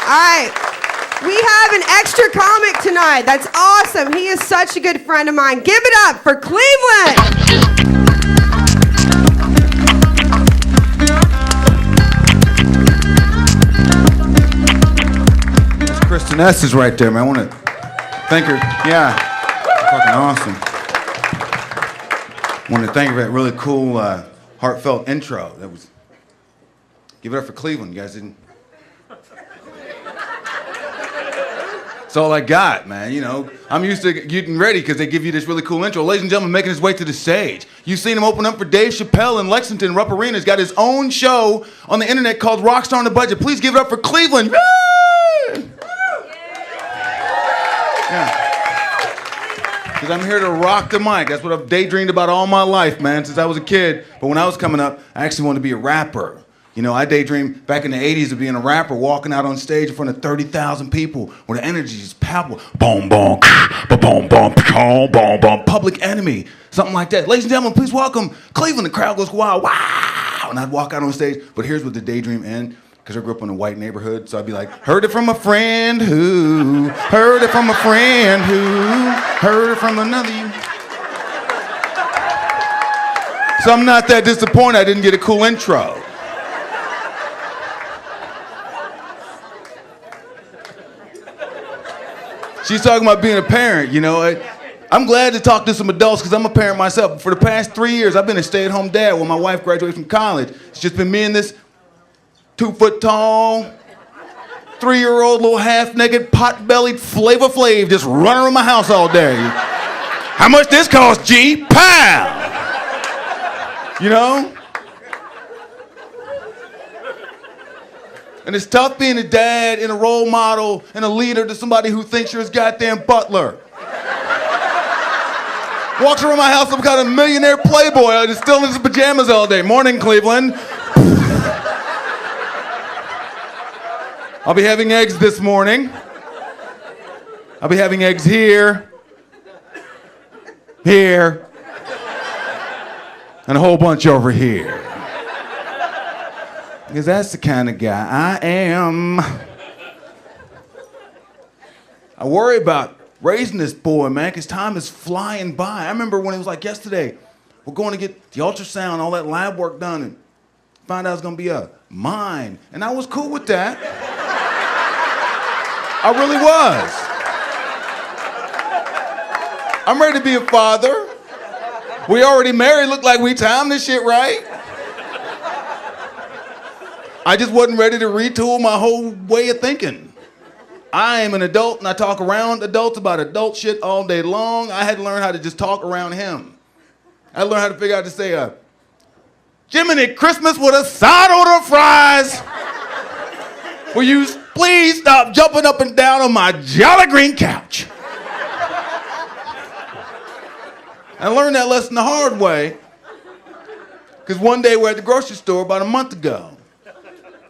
right. We have an extra comic tonight. That's awesome. He is such a good friend of mine. Give it up for Cleveland. That's Kristen Estes right there, man. I want to thank her. Yeah, fucking awesome. I want to thank her for that really cool, heartfelt intro. That was. Give it up for Cleveland. You guys didn't. That's all I got, man. You know, I'm used to getting ready because they give you this really cool intro. Ladies and gentlemen, making his way to the stage. You've seen him open up for Dave Chappelle in Lexington. Rupp Arena. He's got his own show on the internet called Rockstar on the Budget. Please give it up for Cleveland. Yeah. Because I'm here to rock the mic. That's what I've daydreamed about all my life, man, since I was a kid. But when I was coming up, I actually wanted to be a rapper. You know, I daydreamed back in the 80s of being a rapper, walking out on stage in front of 30,000 people where the energy is palpable. Boom, boom, boom, boom, boom, boom, boom. Public Enemy, something like that. Ladies and gentlemen, please welcome Cleveland. The crowd goes wild, wow, and I'd walk out on stage. But here's what the daydream end, because I grew up in a white neighborhood, so I'd be like, heard it from a friend who, heard it from a friend who, heard it from another you. So I'm not that disappointed I didn't get a cool intro. She's talking about being a parent, you know. I'm glad to talk to some adults because I'm a parent myself. For the past 3 years, I've been a stay-at-home dad while my wife graduated from college. It's just been me and this 2-foot-tall, 3-year-old, little half-naked, pot-bellied Flavor Flav just running around my house all day. How much this cost, G? Pow! You know? And it's tough being a dad and a role model and a leader to somebody who thinks you're his goddamn butler. Walks around my house some kind of millionaire playboy just still in his pajamas all day. Morning, Cleveland. I'll be having eggs this morning. I'll be having eggs here, here, and a whole bunch over here. Because that's the kind of guy I am. I worry about raising this boy, man, because time is flying by. I remember when it was like yesterday, we're going to get the ultrasound, all that lab work done, and found out it was going to be a mine. And I was cool with that. I really was. I'm ready to be a father. We already married, looked like we timed this shit right. I just wasn't ready to retool my whole way of thinking. I am an adult and I talk around adults about adult shit all day long. I had to learn how to just talk around him. I learned how to figure out to say, Jiminy Christmas with a side order of fries. Will you please stop jumping up and down on my jolly green couch? I learned that lesson the hard way. Because one day we're at the grocery store about a month ago.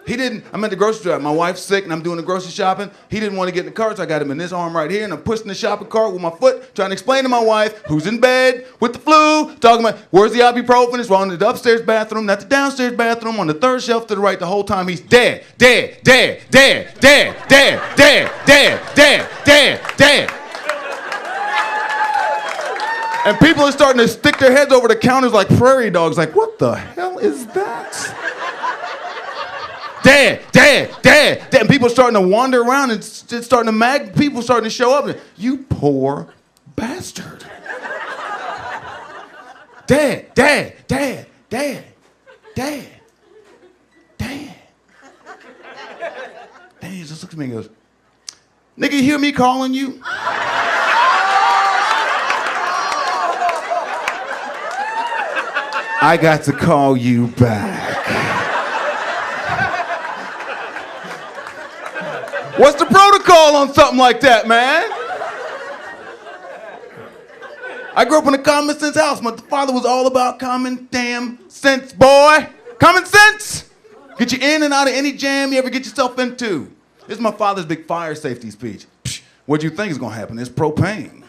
I'm at the grocery store. My wife's sick and I'm doing the grocery shopping. He didn't want to get in the cart, so I got him in this arm right here and I'm pushing the shopping cart with my foot, trying to explain to my wife who's in bed with the flu, talking about where's the ibuprofen. It's wrong in the upstairs bathroom, not the downstairs bathroom, on the third shelf to the right. The whole time he's dead, dead, dead, dead, dead, dead, dead, dead, dead, dead, dead. And people are starting to stick their heads over the counters like prairie dogs, like, what the hell is that? Dad, dad, dad, dad. And people are starting to wander around and starting to people starting to show up. And, you poor bastard. Dad, dad, dad, dad, dad, dad. And he just looks at me and goes, nigga, you hear me calling you? I got to call you back. What's the protocol on something like that, man? I grew up in a common sense house. My father was all about common damn sense, boy. Common sense. Get you in and out of any jam you ever get yourself into. This is my father's big fire safety speech. Psh, what do you think is gonna happen? It's propane.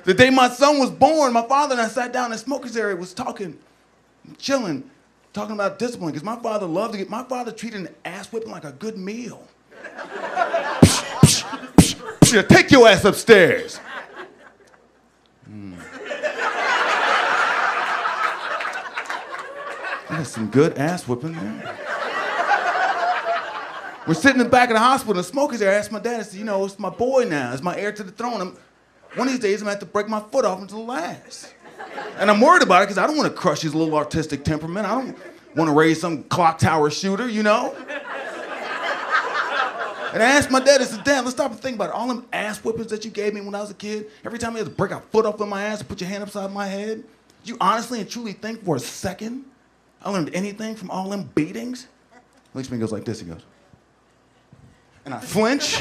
The day my son was born, my father and I sat down in the smoker's area, was talking, chilling, talking about discipline, because my father treated an ass whipping like a good meal. Take your ass upstairs. That's some good ass whipping there. We're sitting in the back of the hospital, and the smokers there. I asked my dad, I said, you know, it's my boy now. It's my heir to the throne. One of these days, I'm going to have to break my foot off into the last. And I'm worried about it because I don't want to crush his little artistic temperament. I don't want to raise some clock tower shooter, you know? And I asked my dad, I said, Dad, let's stop and think about it. All them ass whippings that you gave me when I was a kid, every time you had to break a foot off in my ass and put your hand upside my head, you honestly and truly think for a second I learned anything from all them beatings? Leachman goes like this, he goes. And I flinch.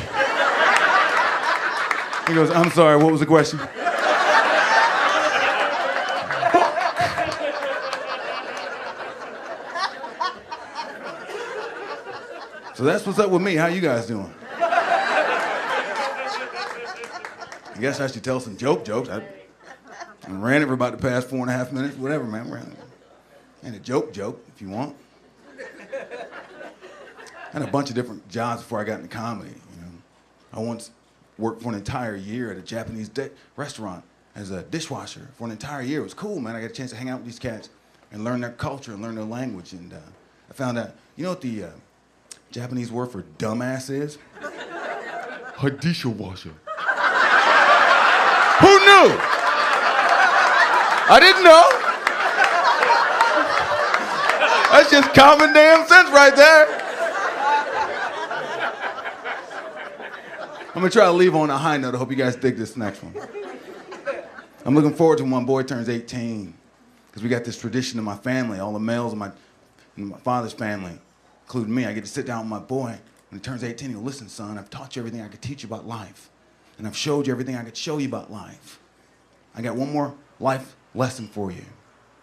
He goes, I'm sorry, what was the question? So that's what's up with me. How you guys doing? I guess I should tell some jokes. I ran it for about the past 4.5 minutes. Whatever, man. And a joke, if you want. I had a bunch of different jobs before I got into comedy. You know, I once worked for an entire year at a Japanese restaurant as a dishwasher for an entire year. It was cool, man. I got a chance to hang out with these cats and learn their culture and learn their language. And I found out, you know what the Japanese word for dumbass is? Dishwasher. Who knew? I didn't know. That's just common damn sense right there. I'm gonna try to leave on a high note. I hope you guys dig this next one. I'm looking forward to when my boy turns 18, because we got this tradition in my family, all the males in my father's family, including me. I get to sit down with my boy when he turns 18. He'll listen, son, I've taught you everything I could teach you about life, and I've showed you everything I could show you about life. I got one more life lesson for you.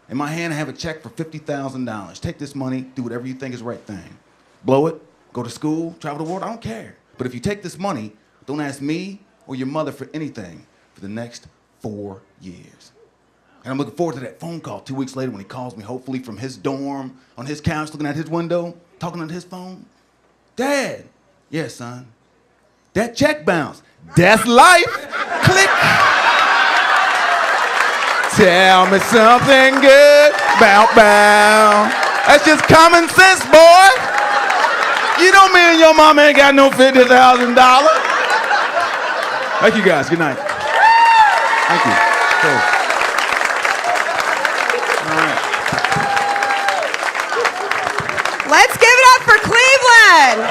In my hand, I have a check for $50,000. Take this money, do whatever you think is the right thing. Blow it, go to school, travel the world, I don't care. But if you take this money, don't ask me or your mother for anything for the next 4 years. And I'm looking forward to that phone call 2 weeks later when he calls me, hopefully from his dorm, on his couch, looking at his window, talking on his phone. Dad. Yes, son. That check bounced. That's life. Click. Tell me something good. Bow, bow. That's just common sense, boy. You know me and your mama ain't got no $50,000. Thank you guys. Good night. Thank you. Cool. All right. Let's give it up for Cleveland.